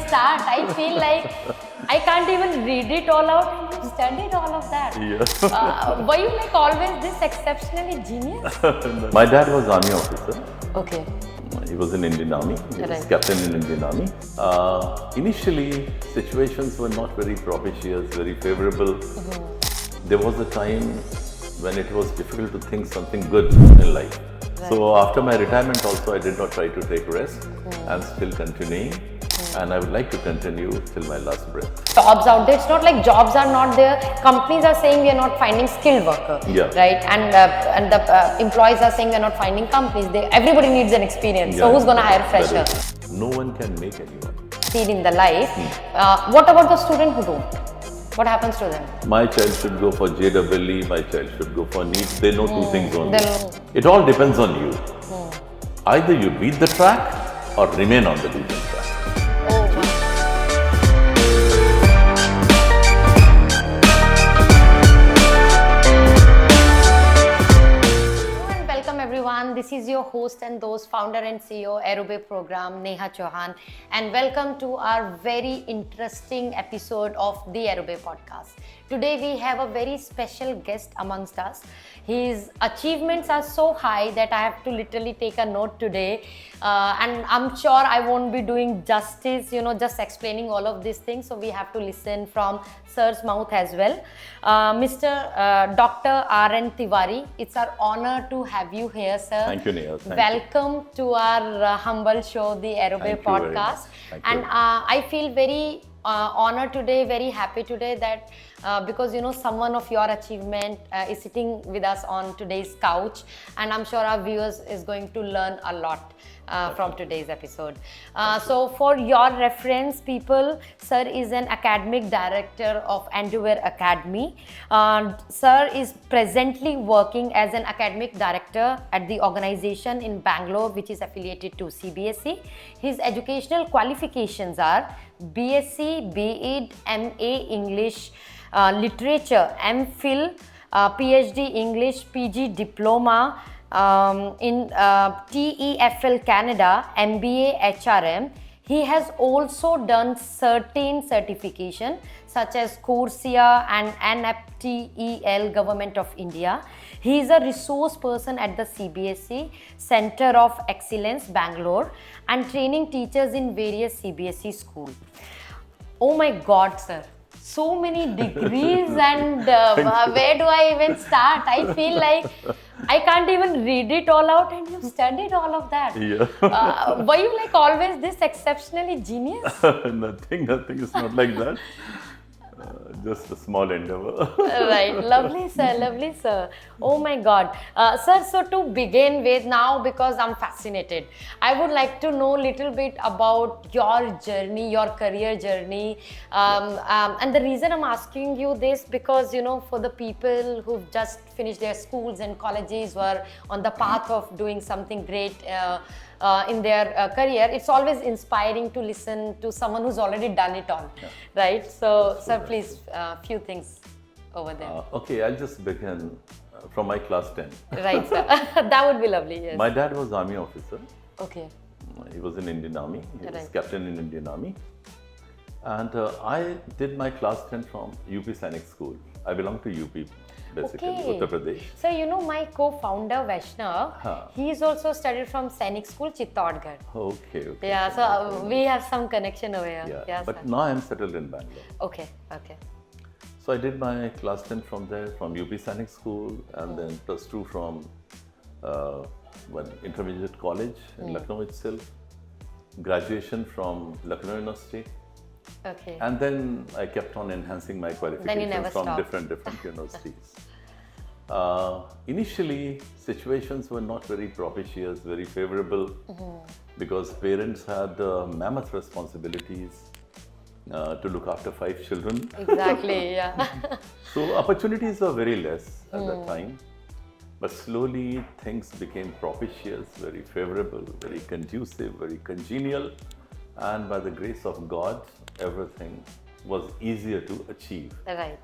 start? I feel like I can't even read it all out and you studied all of that. Yeah. Were you like always this exceptionally genius? My dad was army officer. Okay. He was in Indian Army. He was Right. captain in Indian Army. Initially, situations were not very propitious, very favorable. There was a time when it was difficult to think something good in life. So after my retirement also, I did not try to take rest. I'm still continuing. And I would like to continue till my last breath. Jobs out there, it's not like jobs are not there. Companies are saying we are not finding skilled worker, Yeah. right? And the employees are saying we are not finding companies. Everybody needs an experience. So Yeah, who's going to hire that fresher? is- No one can make anyone. Succeed in the life. What about the student who don't? What happens to them? My child should go for JEE, my child should go for NEET. They know two things only. They'll- It all depends on you. Either you beat the track or remain on the losing track. Everyone, this is your host and those founder and CEO AeroBay program, Neha Chauhan, and welcome to our very interesting episode of the AeroBay podcast. Today we have a very special guest amongst us. His achievements are so high that I have to literally take a note today, and I'm sure I won't be doing justice, just explaining all of these things. So we have to listen from Sir's mouth as well. Mr. Dr. R.N. Tiwari, it's our honor to have you here, sir. Thank you, Neha. Thank Welcome to our humble show, the AeroBay Thank you very much. podcast. Thank And you. I feel very honored today, very happy today that because someone of your achievement is sitting with us on today's couch, and I'm sure our viewers is going to learn a lot from today's episode. So for your reference, people, Sir is an academic director of Endeavour Academy. Sir is presently working as an academic director at the organization in Bangalore, which is affiliated to CBSE. His educational qualifications are BSc, BEd, MA English, Literature, MPhil, PhD English, PG Diploma in TEFL Canada, MBA HRM. He has also done certain certification such as Coursera and NFTEL Government of India. He is a resource person at the CBSE Center of Excellence, Bangalore, and training teachers in various CBSE schools. Oh my God, sir. So many degrees and where do I even start? I feel like I can't even read it all out and you studied all of that. Yeah. Were you like always this exceptionally genius? Nothing is not like that. Just a small endeavor. Right, lovely sir. Oh my God. Sir, so to begin with now, because I'm fascinated, I would like to know a little bit about your journey, your career journey. And the reason I'm asking you this, because, for the people who've just finished their schools and colleges, were on the path of doing something great in their career, it's always inspiring to listen to someone who's already done it all, right? So, sir, please, few things over there. Okay, I'll just begin from my class 10. Right, sir. That would be lovely, yes. My dad was army officer. Okay. He was in Indian Army. He was Right. captain in Indian Army. And I did my class 10 from UP Sainik School. I belong to UP, basically, Okay. Uttar Pradesh. So, my co-founder, Vaishnav, Huh. he's also studied from Sainik School, Chittorgarh. Okay. Yeah, so we have some connection over here. Yeah, but sir. now I'm settled in Bangalore. Okay. So I did my class 10 from there, from UP Sainik School, and then plus 2 from one intermediate college in Lucknow itself. Graduation from Lucknow University. Okay. And then I kept on enhancing my qualifications never from stopped. different universities. Initially, situations were not very propitious, very favorable, because parents had mammoth responsibilities to look after 5 children. Exactly, yeah. So opportunities were very less at that time. But slowly things became propitious, very favorable, very conducive, very congenial. And by the grace of God, everything was easier to achieve. Right.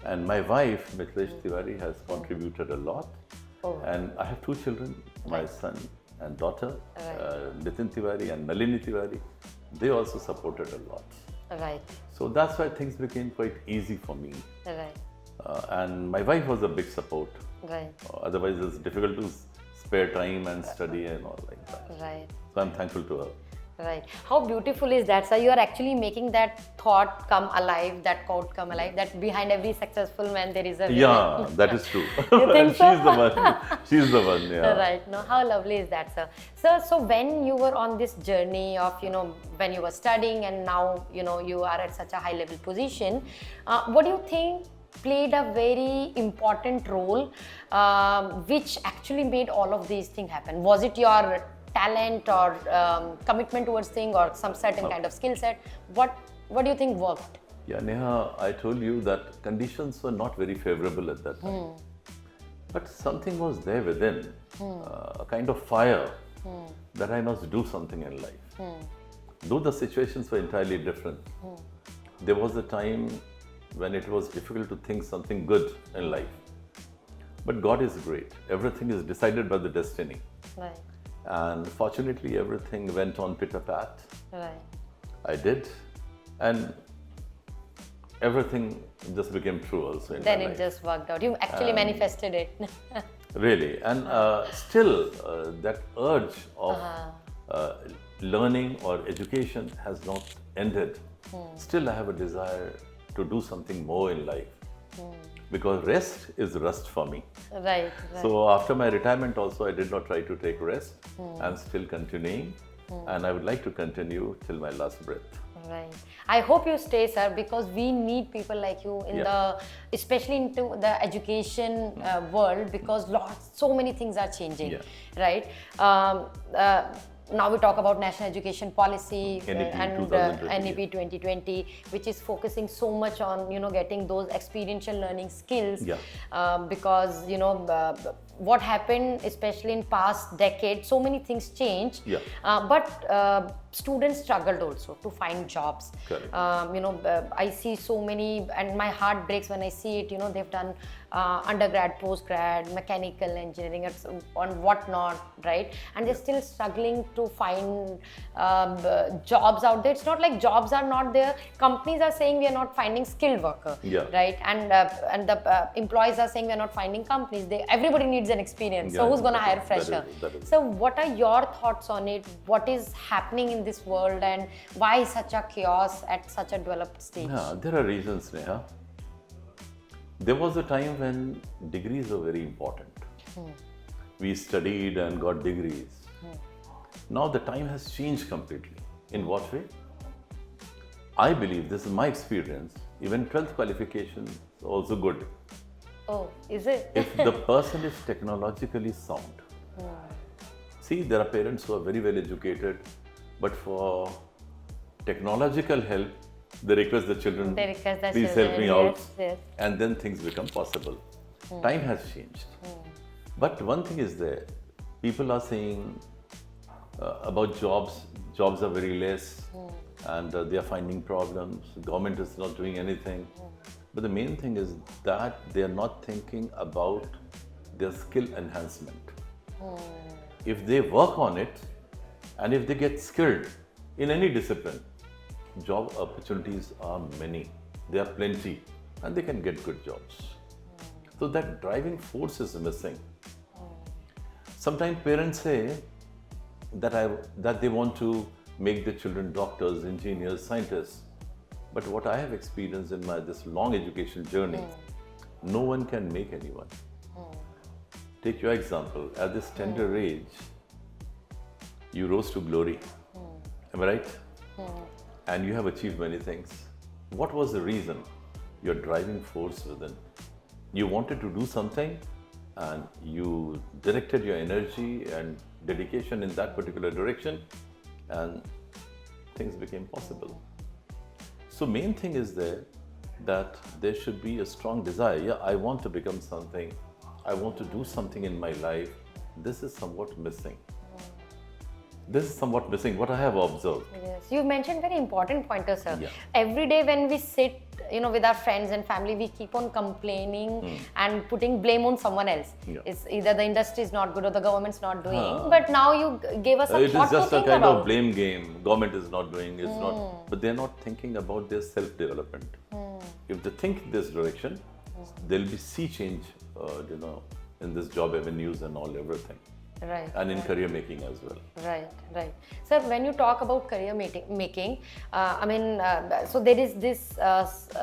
And my wife, Mitlesh Tiwari, has contributed a lot. Oh. And I have 2 children, my son and daughter, Right. Nitin Tiwari and Nalini Tiwari. they also supported a lot. Right. So that's why things became quite easy for me. Right. And my wife was a big support. Right. Otherwise, it's difficult to spare time and study and all like that. Right. So I'm thankful to her. Right. How beautiful is that, sir? You are actually making that thought come alive, that quote come alive, that behind every successful man there is a woman. Yeah, that is true. You think so? She's the one. She's the one, yeah. Right. No, how lovely is that, sir? Sir, so when you were on this journey of, when you were studying and now, you are at such a high level position, what do you think played a very important role which actually made all of these things happen? Was it your talent or commitment towards thing or some certain kind of skill set? What do you think worked? Yeah, Neha, I told you that conditions were not very favorable at that time. But something was there within, a kind of fire that I must do something in life. Though the situations were entirely different, there was a time when it was difficult to think something good in life. But God is great. Everything is decided by the destiny. Right. And fortunately, everything went on pit-a-pat. Right. I did. And everything just became true also in Then my it life. just worked out. You actually manifested it. Really. And still, that urge of learning or education has not ended. Still, I have a desire to do something more in life. Because rest is rust for me. Right. So after my retirement also, I did not try to take rest. I'm still continuing. And I would like to continue till my last breath. Right. I hope you stay, sir, because we need people like you in especially into the education world, because so many things are changing, right? Now we talk about National Education Policy and NEP 2020, which is focusing so much on getting those experiential learning skills, because what happened, especially in past decade, so many things changed, but students struggled also to find jobs. I see so many, and my heart breaks when I see it. They've done undergrad, postgrad, mechanical engineering, on whatnot, right? And they're still struggling to find jobs out there. It's not like jobs are not there. Companies are saying we are not finding skilled worker, right? And the employees are saying we are not finding companies. Everybody needs an experience. So who's going to hire fresher? That is. So what are your thoughts on it? What is happening in this world, and why such a chaos at such a developed stage? Yeah, there are reasons, Neha. There was a time when degrees were very important. We studied and got degrees. Now the time has changed completely. In what way? I believe, this is my experience, even 12th qualification is also good. Oh, is it? If the person is technologically sound. See, there are parents who are very well educated, but for technological help, they request the children, please help me out. Yes. And then things become possible. Time has changed. But one thing is there, people are saying about jobs are very less, and they are finding problems, government is not doing anything. But the main thing is that they are not thinking about their skill enhancement. If they work on it, and if they get skilled in any discipline, job opportunities are many. There are plenty, and they can get good jobs. So that driving force is missing. Sometimes parents say that they want to make their children doctors, engineers, scientists. But what I have experienced in this long education journey, no one can make anyone. Take your example. At this tender age, you rose to glory. Am I right? And you have achieved many things. What was the reason? Your driving force within. You wanted to do something, and you directed your energy and dedication in that particular direction, and things became possible. So main thing is that there should be a strong desire. Yeah, I want to become something. I want to do something in my life. This is somewhat missing. What I have observed. Yes, you mentioned very important pointer, sir. Yeah. Every day when we sit with our friends and family, we keep on complaining and putting blame on someone else. Yeah. It's either the industry is not good or the government's not doing. But now you gave us a It thought is just to a think kind about. of blame game. Government is not doing, it's not, but they're not thinking about their self-development. If they think this direction, there'll be sea change, in this job avenues and all everything. Right. And in career making as well. Right. Sir, when you talk about career making, so there is this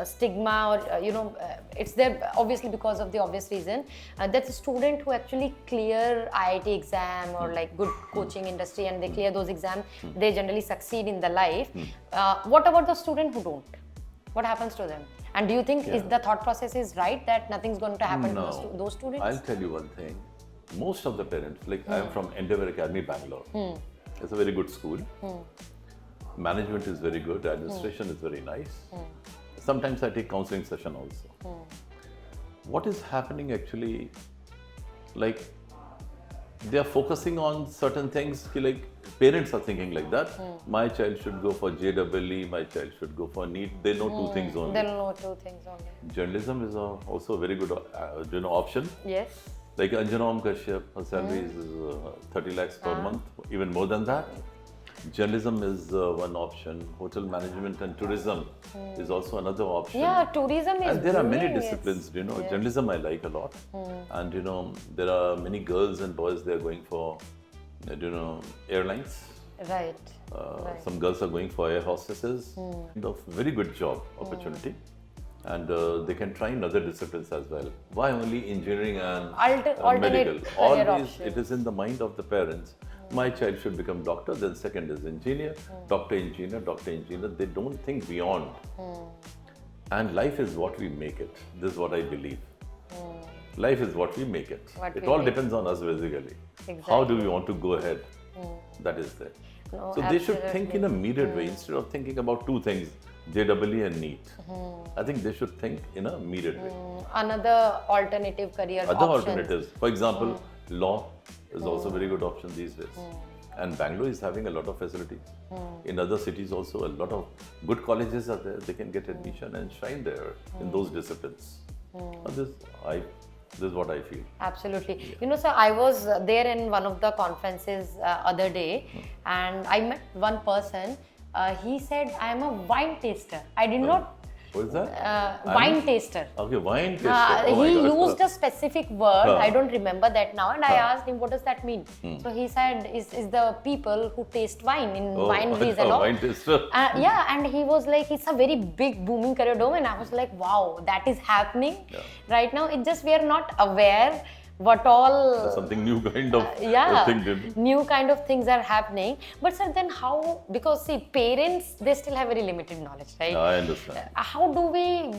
stigma, or it's there obviously because of the obvious reason that a student who actually clear IIT exam or like good coaching industry and they clear those exams, they generally succeed in the life. What about the student who don't? What happens to them? And do you think is the thought process is right that nothing's going to happen to those students? I'll tell you one thing. Most of the parents, like I'm from Endeavour Academy Bangalore. It's a very good school. Management is very good. Administration is very nice. Sometimes I take counseling session also. What is happening actually, like they are focusing on certain things, like parents are thinking like that. My child should go for JEE, my child should go for NEET. They know two things only. They'll know two things only. Journalism is also a very good option. Yes. Like Anjanam Kashyap, her salary is 30 lakhs per month, even more than that. Journalism is one option. Hotel management and tourism is also another option. Yeah, tourism is. And there are many booming, disciplines. Journalism I like a lot, and there are many girls and boys they are going for, airlines. Right. Some girls are going for air hostesses. Kind of very good job opportunity. And they can try in other disciplines as well. Why only engineering and medical? All these, it is in the mind of the parents. My child should become doctor, then second is engineer, doctor, engineer. They don't think beyond. And life is what we make it. This is what I believe. Life is what we make it. It all depends on us basically. Exactly. How do we want to go ahead? That is it. No, so they should think in a metered way instead of thinking about two things. JEE and NEET. I think they should think in a metered way. Another alternative career Other options. alternatives. For example, law is also a very good option these days. And Bangalore is having a lot of facilities. In other cities also, a lot of good colleges are there. They can get admission and shine there in those disciplines. This is what I feel. Absolutely. Sir, I was there in one of the conferences other day and I met one person. He said, I am a wine taster. I did not. What is that? Wine taster. Okay, wine taster. He used a specific word. I don't remember that now. And I asked him, what does that mean? So he said, is the people who taste wine in wineries and all. Wine taster. And he was like, it's a very big booming career domain. I was like, wow, that is happening right now. It's just we are not aware what all something new kind of thing. New kind of things are happening. But sir, then how, because see, parents, they still have very limited knowledge, right? I understand. How do we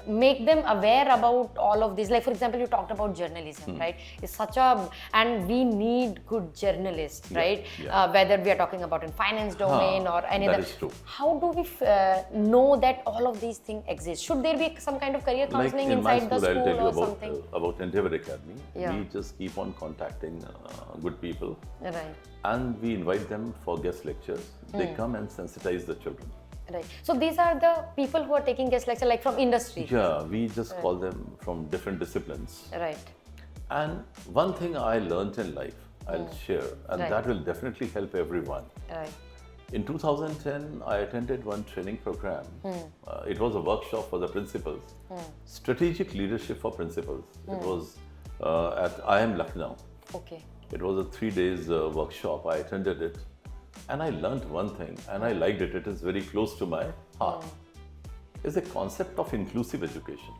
make them aware about all of this? Like for example, you talked about journalism, right? It's such a, and we need good journalists, right? Whether we are talking about in finance domain or any other. That is true. How do we know that all of these things exist? Should there be some kind of career counseling inside the school I'll tell you or something? About Endeavour Academy. We just keep on contacting good people. Right. And we invite them for guest lectures. They come and sensitize the children. Right. So these are the people who are taking guest lecture, like from industry. Yeah, we just call them from different disciplines. Right. And one thing I learned in life, I'll share, and that will definitely help everyone. Right. In 2010, I attended one training program. It was a workshop for the principals. Strategic leadership for principals. It was at IIM Lucknow. Okay. It was a 3 days workshop. I attended it. And I learned one thing, and I liked it. It is very close to my heart. It's a concept of inclusive education.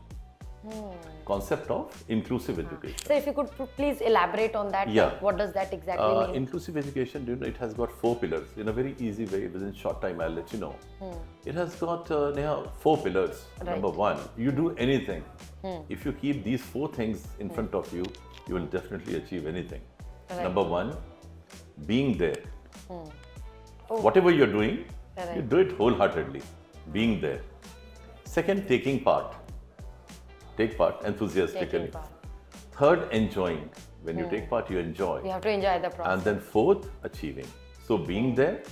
Concept of inclusive education. So if you could please elaborate on that. What does that exactly mean? Inclusive education, it has got 4 pillars. In a very easy way, within short time, I'll let you know. It has got Neha, 4 pillars. Right. Number 1, you do anything. If you keep these 4 things in front of you, you will definitely achieve anything. Right. Number 1, being there. Whatever you're doing, you do it wholeheartedly. Being there. Second, taking part. Take part enthusiastically. Third, enjoying. When you take part, you enjoy. You have to enjoy the process. And then fourth, achieving. So being there,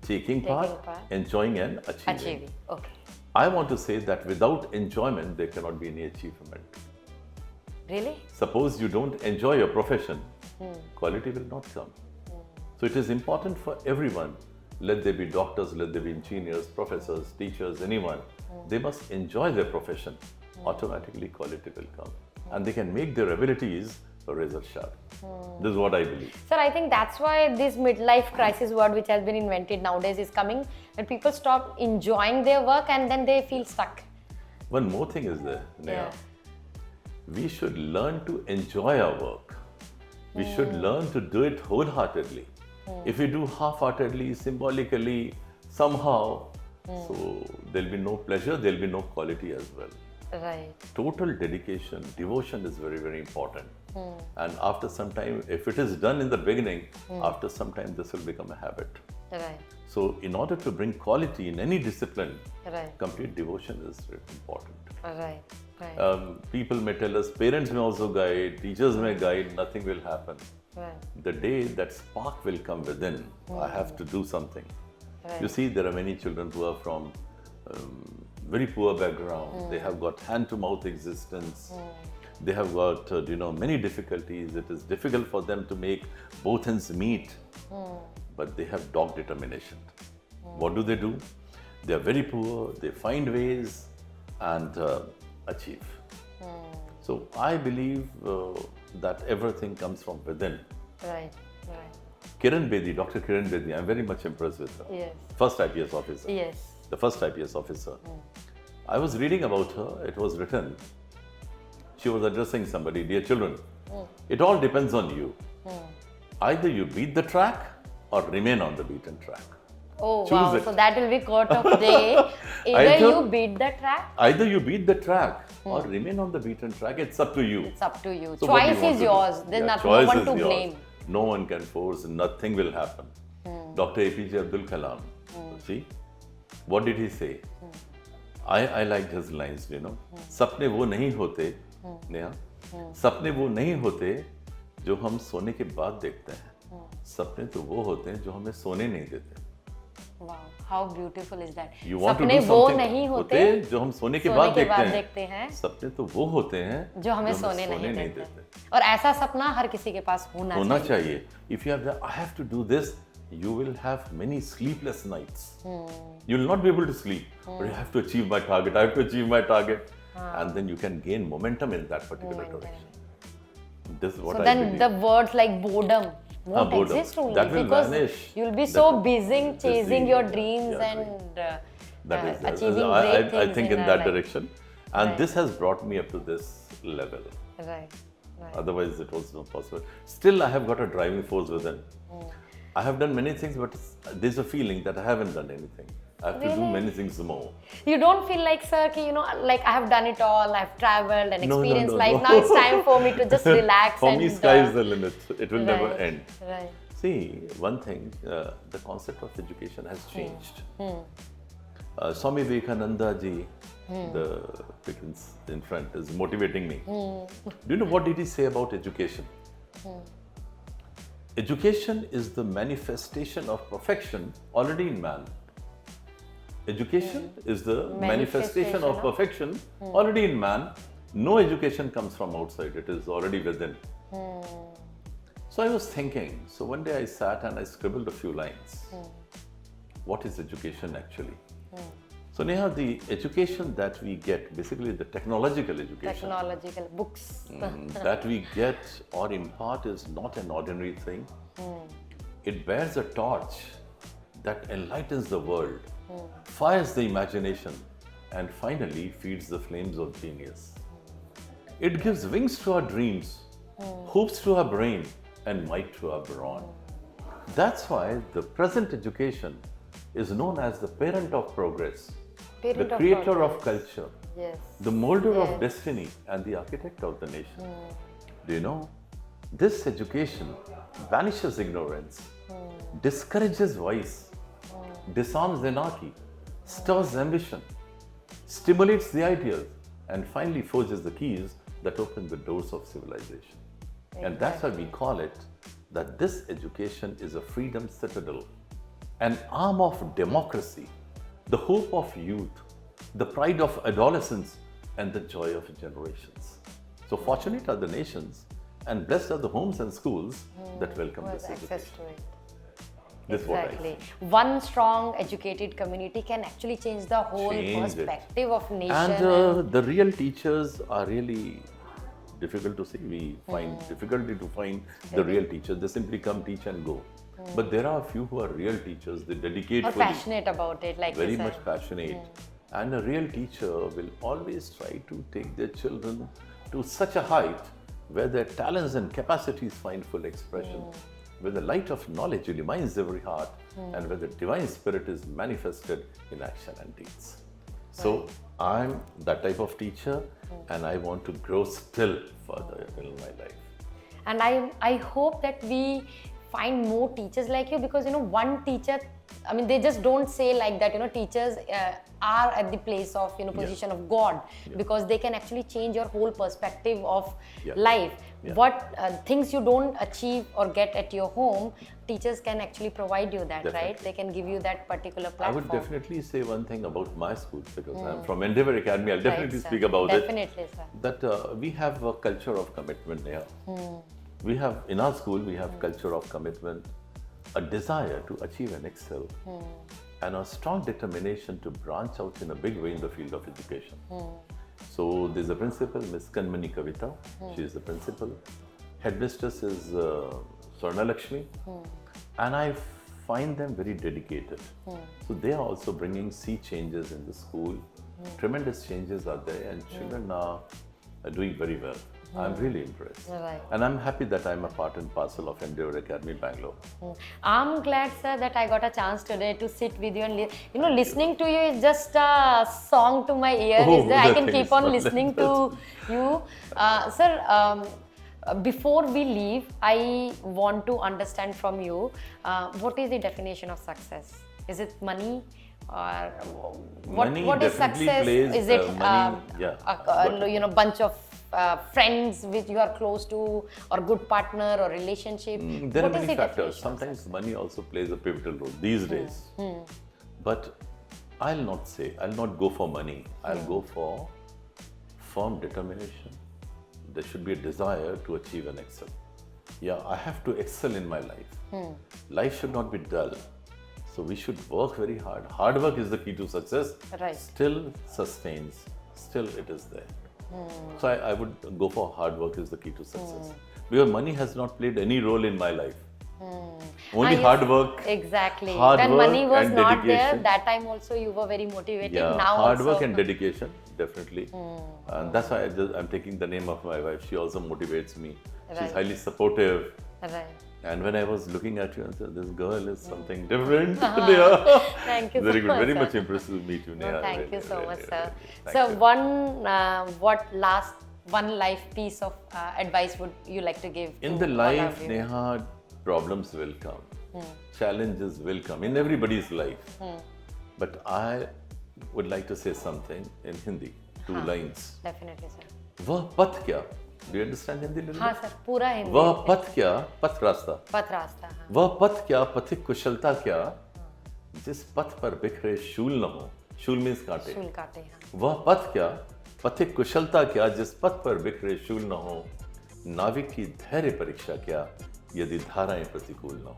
taking part, enjoying and achieving. Okay. I want to say that without enjoyment, there cannot be any achievement. Really? Suppose you don't enjoy your profession, quality will not come. So it is important for everyone, let there be doctors, let there be engineers, professors, teachers, anyone, they must enjoy their profession. Automatically quality will come. And they can make their abilities razor sharp. This is what I believe. Sir, I think that's why this midlife crisis word which has been invented nowadays is coming, when people stop enjoying their work and then they feel stuck. One more thing is there, Neha. We should learn to enjoy our work. We should learn to do it wholeheartedly. If we do half-heartedly, symbolically, somehow, so there'll be no pleasure, there'll be no quality as well. Right. Total dedication, devotion is very, very important. And after some time, if it is done in the beginning, after some time this will become a habit. Right. So in order to bring quality in any discipline, Right. complete devotion is important. Right. Right. People may tell us, parents may also guide, teachers may guide, nothing will happen. Right. The day that spark will come within, I have to do something. Right. You see, there are many children who are from very poor background. They have got hand-to-mouth existence. They have got, many difficulties. It is difficult for them to make both ends meet. But they have dog determination. What do? They are very poor. They find ways and achieve. So I believe that everything comes from within. Right. Right. Kiran Bedi, Dr. Kiran Bedi, I'm very much impressed with her. Yes. First IPS officer. Yes. The first IPS officer. I was reading about her, it was written, she was addressing somebody, dear children, it all depends on you. Either you beat the track or remain on the beaten track. Oh, Choose wow. it. So that will be quote of the day. Either you beat the track, Either you beat the track or remain on the beaten track, it's up to you. it's up to you. So what do you Choice want is to do? yours. There's no choice one is to yours. blame. No one can force, nothing will happen. Dr. APJ Abdul Kalam, see, what did he say? I liked his lines, सपने वो नहीं होते, नेहा, सपने वो नहीं होते जो हम सोने के बाद देखते हैं, सपने तो वो होते हैं जो हमें सोने नहीं देते. Wow, how beautiful is that? You want to सपने do वो something नहीं होते होते जो हम सोने के बाद देखते हैं, सपने तो वो होते हैं जो हमें सोने नहीं देते. और ऐसा सपना हर किसी के पास होना चाहिए. If you have the, I have to do this, you will have many sleepless nights. You will not be able to sleep, but you have to achieve my target. I have to achieve my target, and then you can gain momentum in that particular direction. This is what So I then believe. the words like boredom won't boredom. exist only That will because vanish. you'll be so busy Busy, chasing your dreams yeah, and That is, achieving I great things think in our that life. direction, and Right. this has brought me up to this level. Right. Right. Otherwise, it was not possible. Still, I have got a driving force within. I have done many things, but there's a feeling that I haven't done anything. I have to do many things more. You don't feel like, sir, like I have done it all, I've traveled and No, experienced no, life. no. Now it's time for me to just relax. For and, me, sky is the limit. It will never right, end. Right. See, one thing, the concept of education has changed. Swami Vivekananda ji, the pickens in front, is motivating me. Do you know what did he say about education? Education is the manifestation of perfection already in man. Education is the manifestation of perfection already in man. No education comes from outside, it is already within. So I was thinking, so one day I sat and I scribbled a few lines. What is education actually? So Neha, the education that we get, basically the technological education, Technological books. that we get or impart is not an ordinary thing. It bears a torch that enlightens the world, fires the imagination, and finally feeds the flames of genius. It gives wings to our dreams, hopes to our brain, and might to our brawn. That's why the present education is known as the parent of progress, the creator of culture, Yes. the molder of destiny, and the architect of the nation. Do you know? This education banishes ignorance, discourages vice, disarms anarchy, stirs ambition, stimulates the ideas, and finally forges the keys that open the doors of civilization. And that's why we call it that this education is a freedom citadel, an arm of democracy, the hope of youth, the pride of adolescence, and the joy of generations. So fortunate are the nations, and blessed are the homes and schools that welcome this access education. to it. This is what I Exactly. One strong, educated community can actually change the whole Change it. perspective of nation. And the real teachers are really difficult to see. We find difficulty to find the real teachers. They simply come, teach and go. But there are a few who are real teachers. They dedicate or fully, passionate about it, like very you said. much passionate. And a real teacher will always try to take their children to such a height where their talents and capacities find full expression, where the light of knowledge illumines every heart, and where the divine spirit is manifested in action and deeds. So I'm that type of teacher, and I want to grow still further in my life. And I hope that we find more teachers like you, because one teacher, I mean, they just don't say like that, teachers are at the place of, position of God, because they can actually change your whole perspective of life. What things you don't achieve or get at your home, teachers can actually provide you that, right? They can give you that particular platform. I would definitely say one thing about my school, because I'm from Endeavour Academy. I'll definitely sir. speak about Definitely, sir. That we have a culture of commitment, Neha. We have, in our school, we have culture of commitment, a desire to achieve and excel, and a strong determination to branch out in a big way in the field of education. So there's a principal, Miss Kanmani Kavita. She is the principal. Headmistress is Swarna Lakshmi, and I find them very dedicated. So they are also bringing sea changes in the school. Tremendous changes are there, and children are doing very well. I'm really impressed. Right. And I'm happy that I'm a part and parcel of Endeavour Academy Bangalore. I'm glad, sir, that I got a chance today to sit with you and listening to you is just a song to my ear. I can keep on listening to you. Sir, before we leave, I want to understand from you, what is the definition of success? Is it money? Or what is success? Is it a bunch of friends which you are close to, or good partner or relationship? There what are is many the factors. definition of Sometimes money also plays a pivotal role these days. But I'll not go for money. I'll go for firm determination. There should be a desire to achieve and excel. Yeah, I have to excel in my life. Life should not be dull. So we should work very hard. Hard work is the key to success. Right. Still sustains. Still it is there. So I would go for hard work is the key to success. Because money has not played any role in my life. Only hard work. Exactly. Hard when work money was and not dedication. there, that time also you were very motivated. Yeah, now hard also, work and dedication, definitely. And that's why I'm taking the name of my wife. She also motivates me. Right. She's highly supportive. Right. And when I was looking at you and said, this girl is something different. Thank you Very so good. much, Very sir. much impressed with me too, Neha. No, thank Really, you so really, much, really, sir. really. So, Thank you. one life piece of advice would you like to give? In to the all life, of you? Neha, problems will come. Challenges will come in everybody's life. But I would like to say something in Hindi, 2 lines. Definitely, sir. वह पथ क्या? Do you understand Hindi little हाँ bit? Sir, पूरा हिंदी. वह पथ क्या? पथ रास्ता. पथ रास्ता. हाँ. वह पथ क्या? पथिक कुशलता क्या? जिस पथ पर बिखरे शूल न हो. शूल means कांटे. शूल काटे. हाँ. वह पथ क्या? पथिक कुशलता क्या? जिस पथ पर बिखरे शूल न हो. नाविक की धैर्य परीक्षा क्या? यदि धाराएं प्रतिकूल न हो.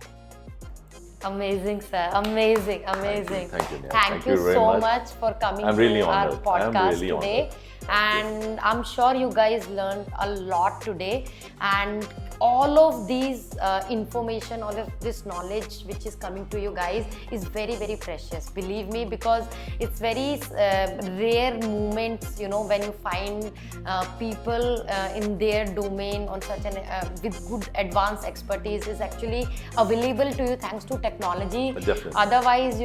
Amazing, sir. Amazing, amazing. Thank you, Neha. Thank you very so much for coming I'm really to our honored. podcast I'm really today. And I'm sure you guys learned a lot today. And all of these information, all of this knowledge which is coming to you guys is very, very precious. Believe me, because it's very rare moments, when you find people in their domain on such an with good advanced expertise is actually available to you thanks to technology. Definitely. Otherwise,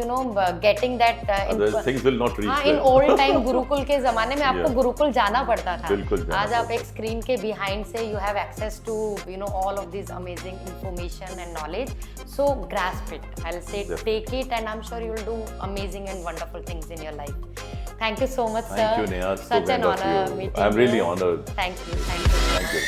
getting that Otherwise, things will not reach हाँ, there. in old time Gurukul के ज़माने में आपको गुरुकुल जाना पड़ता था. बिल्कुल जाना आज आप एक स्क्रीन के behind से you have access to all of these amazing information and knowledge. So grasp it. I'll say take it, and I'm sure you'll do amazing and wonderful things in your life. Thank you so much, sir. Thank you, Neha. So Such an kind of honor you. meeting I'm really you. honored. Thank you. Thank you. Thank you.